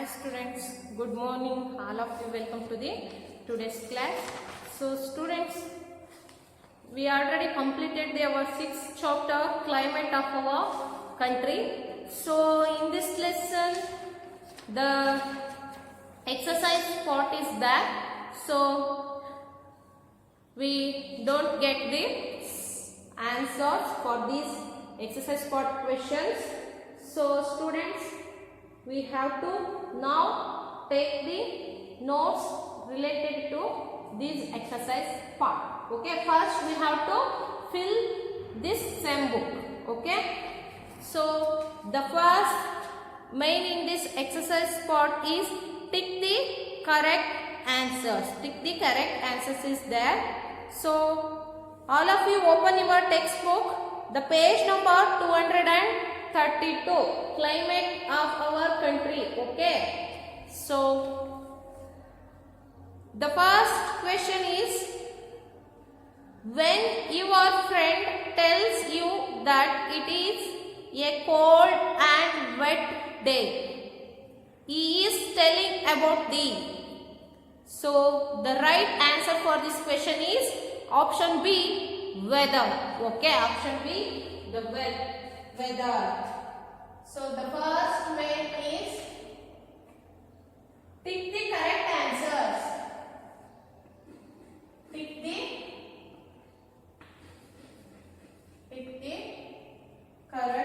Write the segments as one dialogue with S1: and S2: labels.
S1: students, good morning all of you. Welcome to the today's class. So students, we already completed our 6th chapter, climate of our country. So in this lesson the exercise part is there, so we don't get the answers for these exercise part questions. So students, we have to now take the notes related to this exercise part. Okay, first we have to fill this same book. Okay, so the first main in this exercise part is tick the correct answers. Tick the correct answers is there. So all of you open your textbook, the page number 232, climate of our country. Okay, so the first question is, when your friend tells you that it is a cold and wet day, he is telling about thee. So the right answer for this question is option B, weather. Okay, option B, the weather. So the first main is tick the correct answers. Tick the correct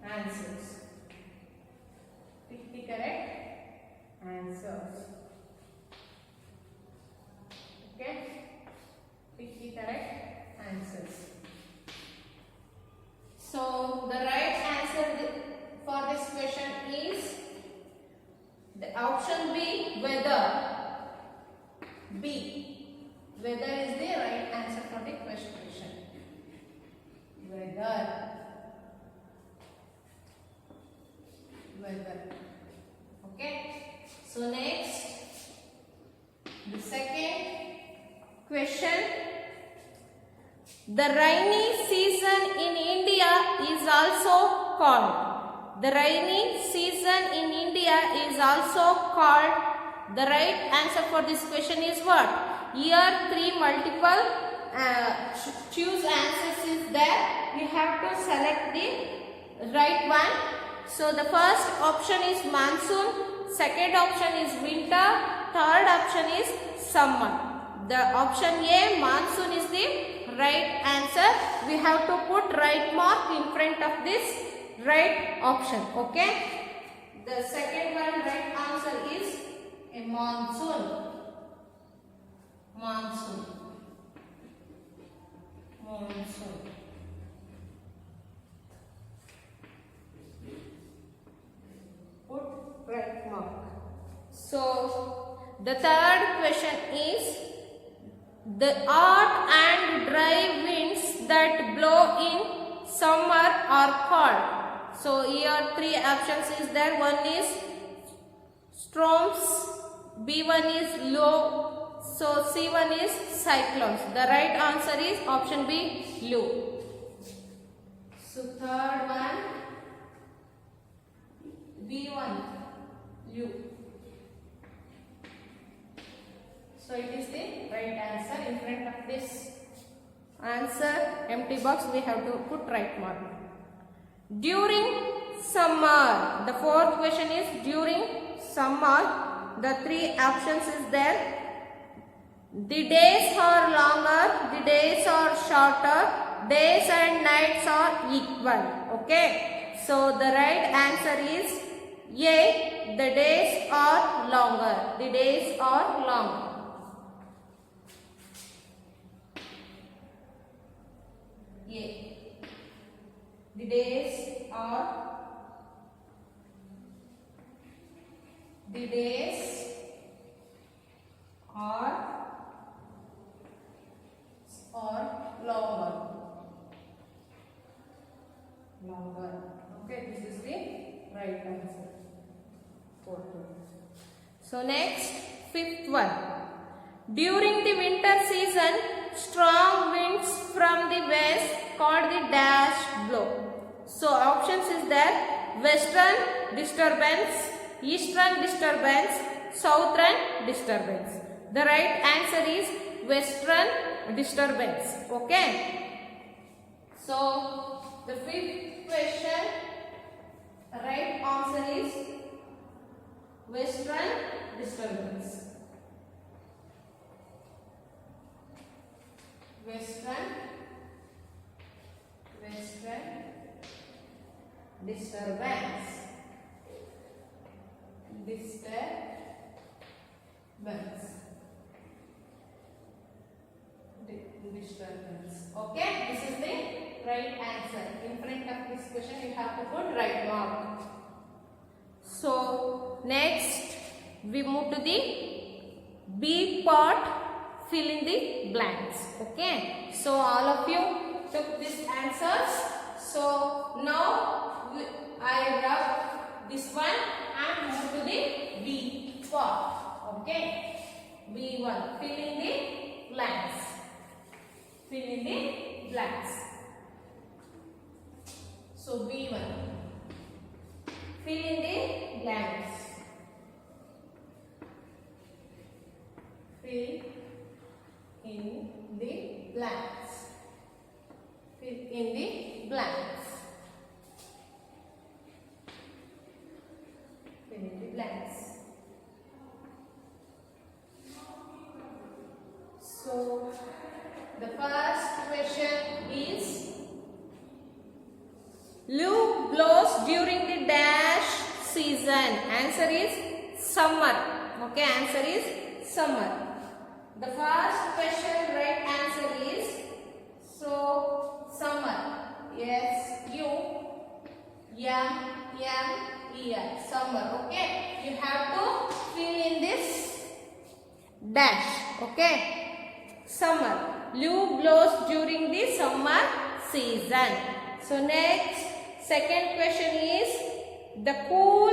S1: answers. Tick the correct answers. Okay, pick the correct answers. So the right answer for this question is the option B, weather. B, weather is the right answer for the question. Weather. Okay. So next, the second question. The rainy season in India is also called. The rainy season in India is also called. The right answer for this question is what? Here 3 multiple choose answers is there. You have to select the right one. So the first option is monsoon, second option is winter, third option is summer. The option A, monsoon, is the right answer. We have to put right mark in front of this right option. Okay. The second one right answer is a monsoon. Put right mark. So the third question is, the hot and dry winds that blow in summer are called. So here 3 options is there. One is storms, B1 is low, so C1 is cyclones. The right answer is option B, low. So third one, B1, low. So it is the right answer. In front of this answer, empty box, we have to put right mark. During summer, the fourth question is during summer. The 3 options is there. The days are longer, the days are shorter, days and nights are equal. Okay. So the right answer is A, the days are longer. The days are longer. A, the days are longer. Okay, this is the right answer. So next, fifth one. During the winter season, strong winds from the west called the dash So options is there: western disturbance, eastern disturbance, southern disturbance. The right answer is western disturbance. Okay. So the fifth question, right answer is western disturbance. Western disturbance. Disturbance. Okay, this is the right answer. In front of this question you have to put right mark. So next we move to the B part, fill in the blanks. Okay, so all of you took these answers. So now I rub this one and move to the B part. Okay, B1, fill in the blanks. Fill in the blanks. So B1, fill in the blanks. Fill in the blanks. Fill in the blanks. Fill in the blanks. So the first question is, Luke blows during the dash season. Answer is summer. Okay, answer is summer. The first question, right answer is, so summer. S-U-M-M-E-R. Summer. Okay, you have to fill in this dash. Okay, summer. Luke blows during the summer season. So next, second question is, the cool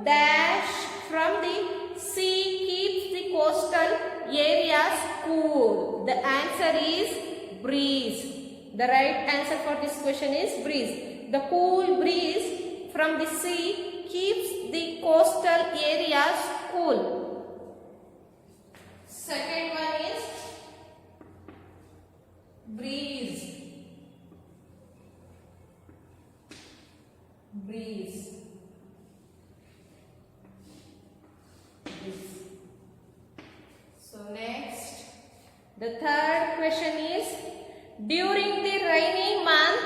S1: dash from the sea keeps the coastal areas cool. The answer is breeze. The right answer for this question is breeze. The cool breeze from the sea keeps the coastal areas cool. Second one is breeze. Breeze. So next, the third question is, during the rainy month,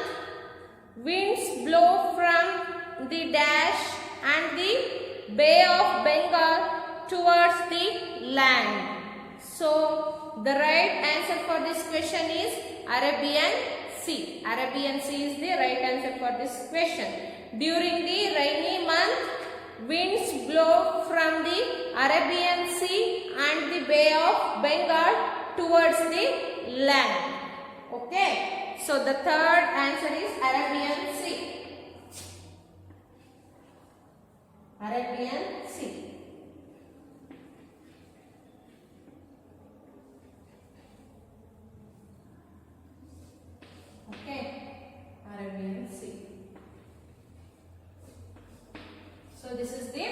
S1: winds blow from the dash and the Bay of Bengal towards the land. So the right answer for this question is Arabian Sea. Arabian Sea is the right answer for this question. During the rainy month, winds blow from the Arabian Sea and the Bay of Bengal towards the land. Okay, so the third answer is Arabian Sea. Arabian Sea. Okay, Arabian Sea. So this is the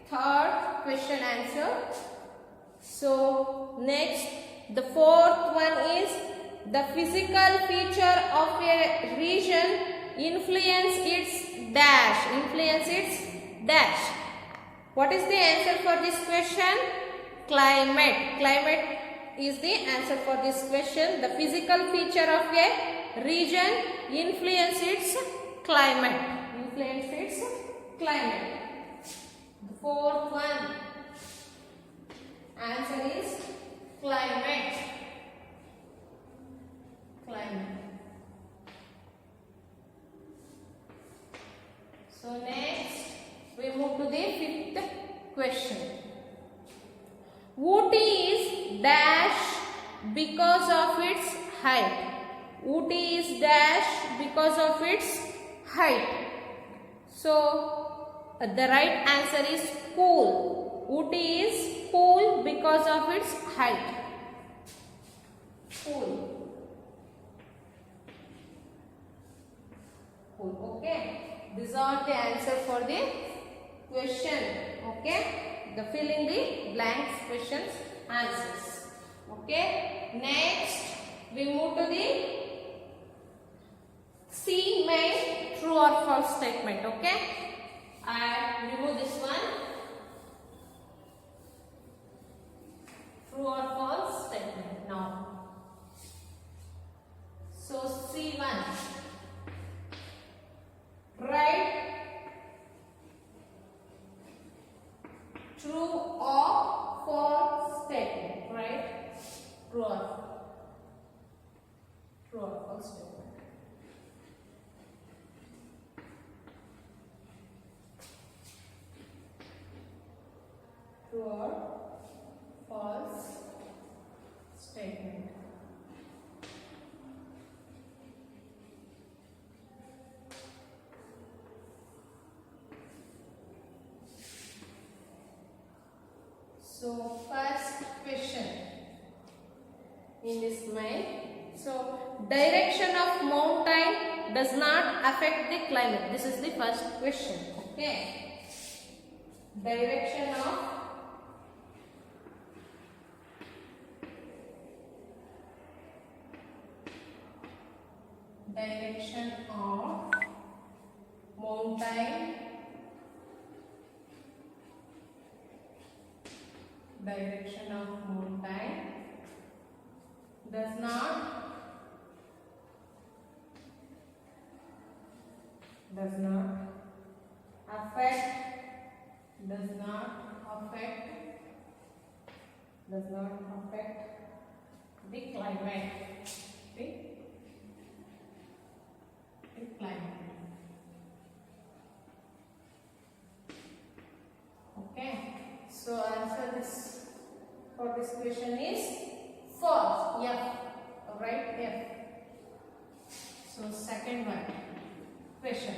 S1: third question answer. So next, the fourth one is, the physical feature of a region influence its dash. Influence its dash. What is the answer for this question? Climate. Climate is the answer for this question. The physical feature of a region influence its climate. Influence its climate. The fourth one, answer is climate. Climate. So next we move to the fifth question. Ooty is dash because of its height. Ooty is dash because of its height. So the right answer is cool. Ooty is cool because of its height. Cool. full. Okay, these are the answer for the question. Okay, the fill in the blanks questions answers. Okay, next we move to the C main true or false statement. Okay, I remove this one. True or false statement now. So C1, write true or false statement. Right? True or false statement. True or false statement. So first question in this main. So direction of mountain does not affect the climate. This is the first question. Okay. Direction of mountain. Direction of mountain does not affect the climate. The climate. Okay. So answer this for this question is false. F. Right? F. So second one question.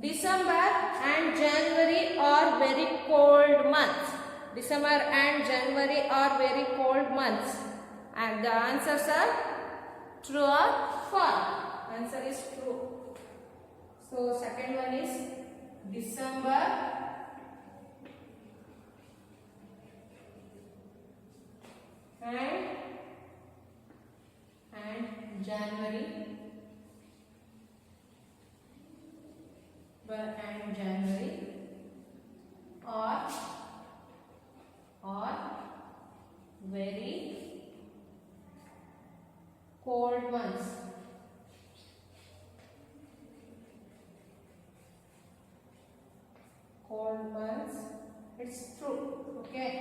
S1: December and January are very cold months. December and January are very cold months. And the answers are true or false. Answer is true. So second one is December and January are very cold months. Cold months. It's true. Okay.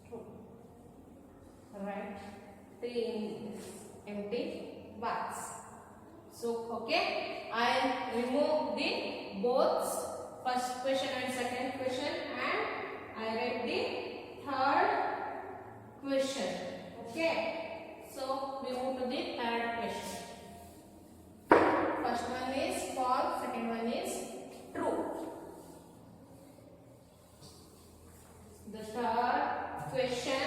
S1: True. Right. 3 empty box. So okay, I remove the both first question and second question, and I write the third question. Okay. So we move to the third question. First one is false, second one is true. The third question.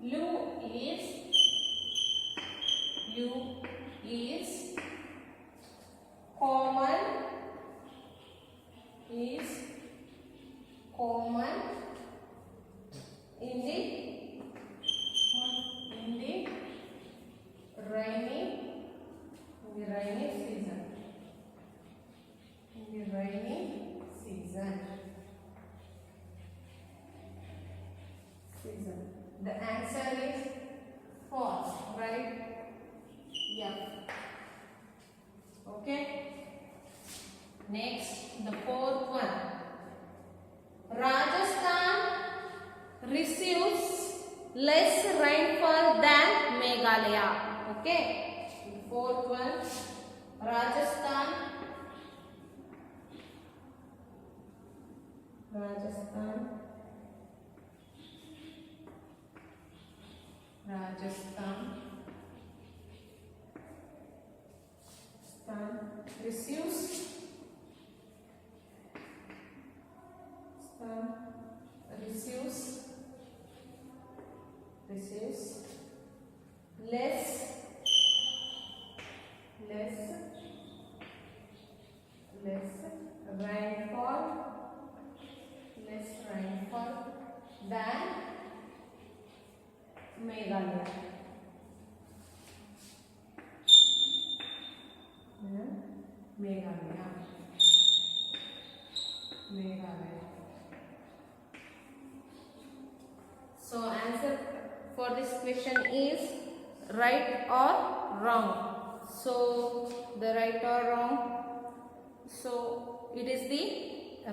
S1: Lu is common in the rainy season. In the rainy season. The answer is false, right? Yeah. Okay. Next, the fourth one. Rajasthan receives less rainfall than Meghalaya. Okay. The fourth one. Rajasthan receives less rainfall than Meghalaya. Meghalaya. So answer for this question is right or wrong. So the right or wrong. So it is the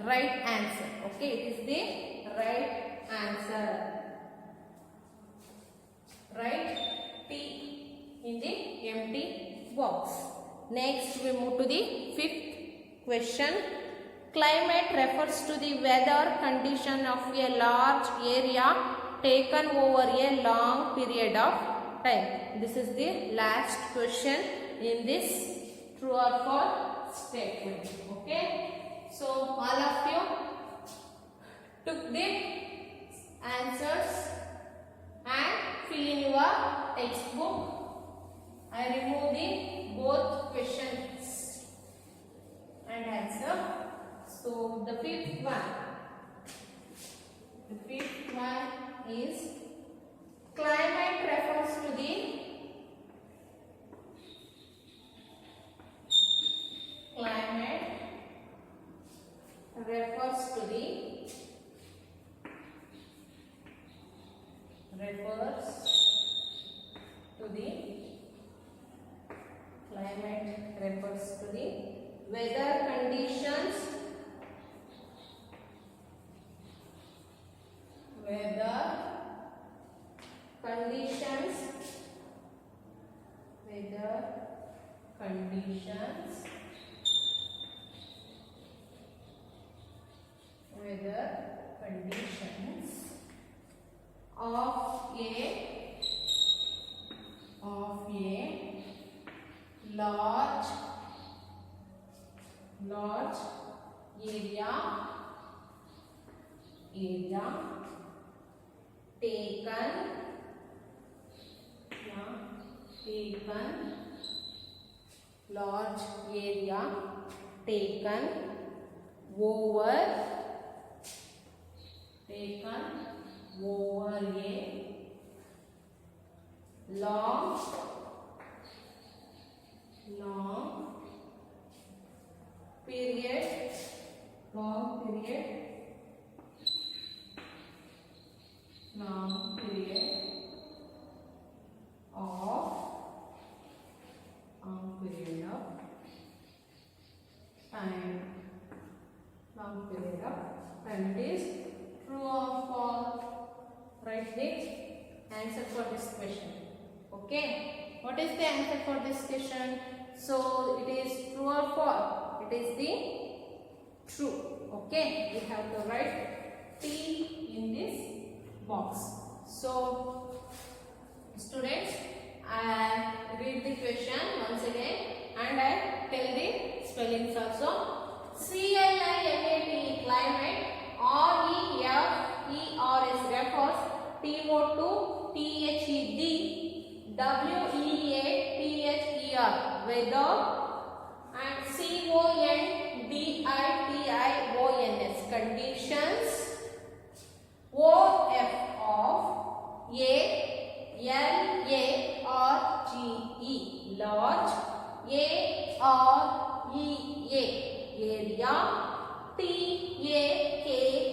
S1: right answer. Okay, it is the right answer. Write T in the empty box. Next we move to the fifth question. Climate refers to the weather condition of a large area taken over a long period of time. This is the last question in this true or false statement. Okay. So all of you took the answers and fill in your textbook. I remove the both questions and answer. So the fifth one is climate refers to the weather conditions of a large area taken over a long period of time. It is true or false? Write the answer for this question. Okay, what is the answer for this question? So it is true or false? It is the true. Okay, we have to write T in this box. So students, I read the question once again and I tell the spellings also. CLIMATE, climate. REFERS, refers. TO2 THED, WEATHER, weather, and CONDITIONS, conditions. OF, LARGE, large. AREA, area. TAKEN,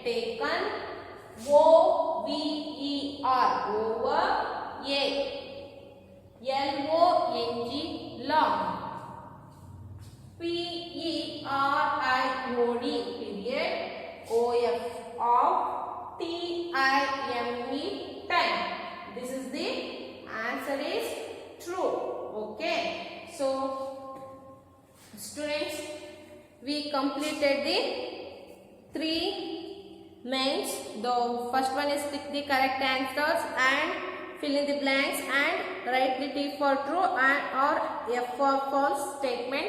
S1: taken. OVER, over. LONG, long. PERIOD, period. OF, off. TIME, time. This is the answer is true. Okay. So students, we completed the 3 mains. The first one is click the correct answers and fill in the blanks and write the T for true and or F for false statement.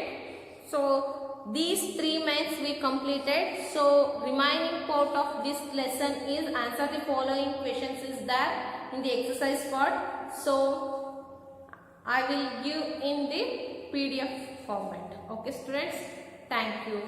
S1: So these 3 mains we completed. So remaining part of this lesson is answer the following questions is that in the exercise part. So I will give in the PDF format. Okay students, thank you.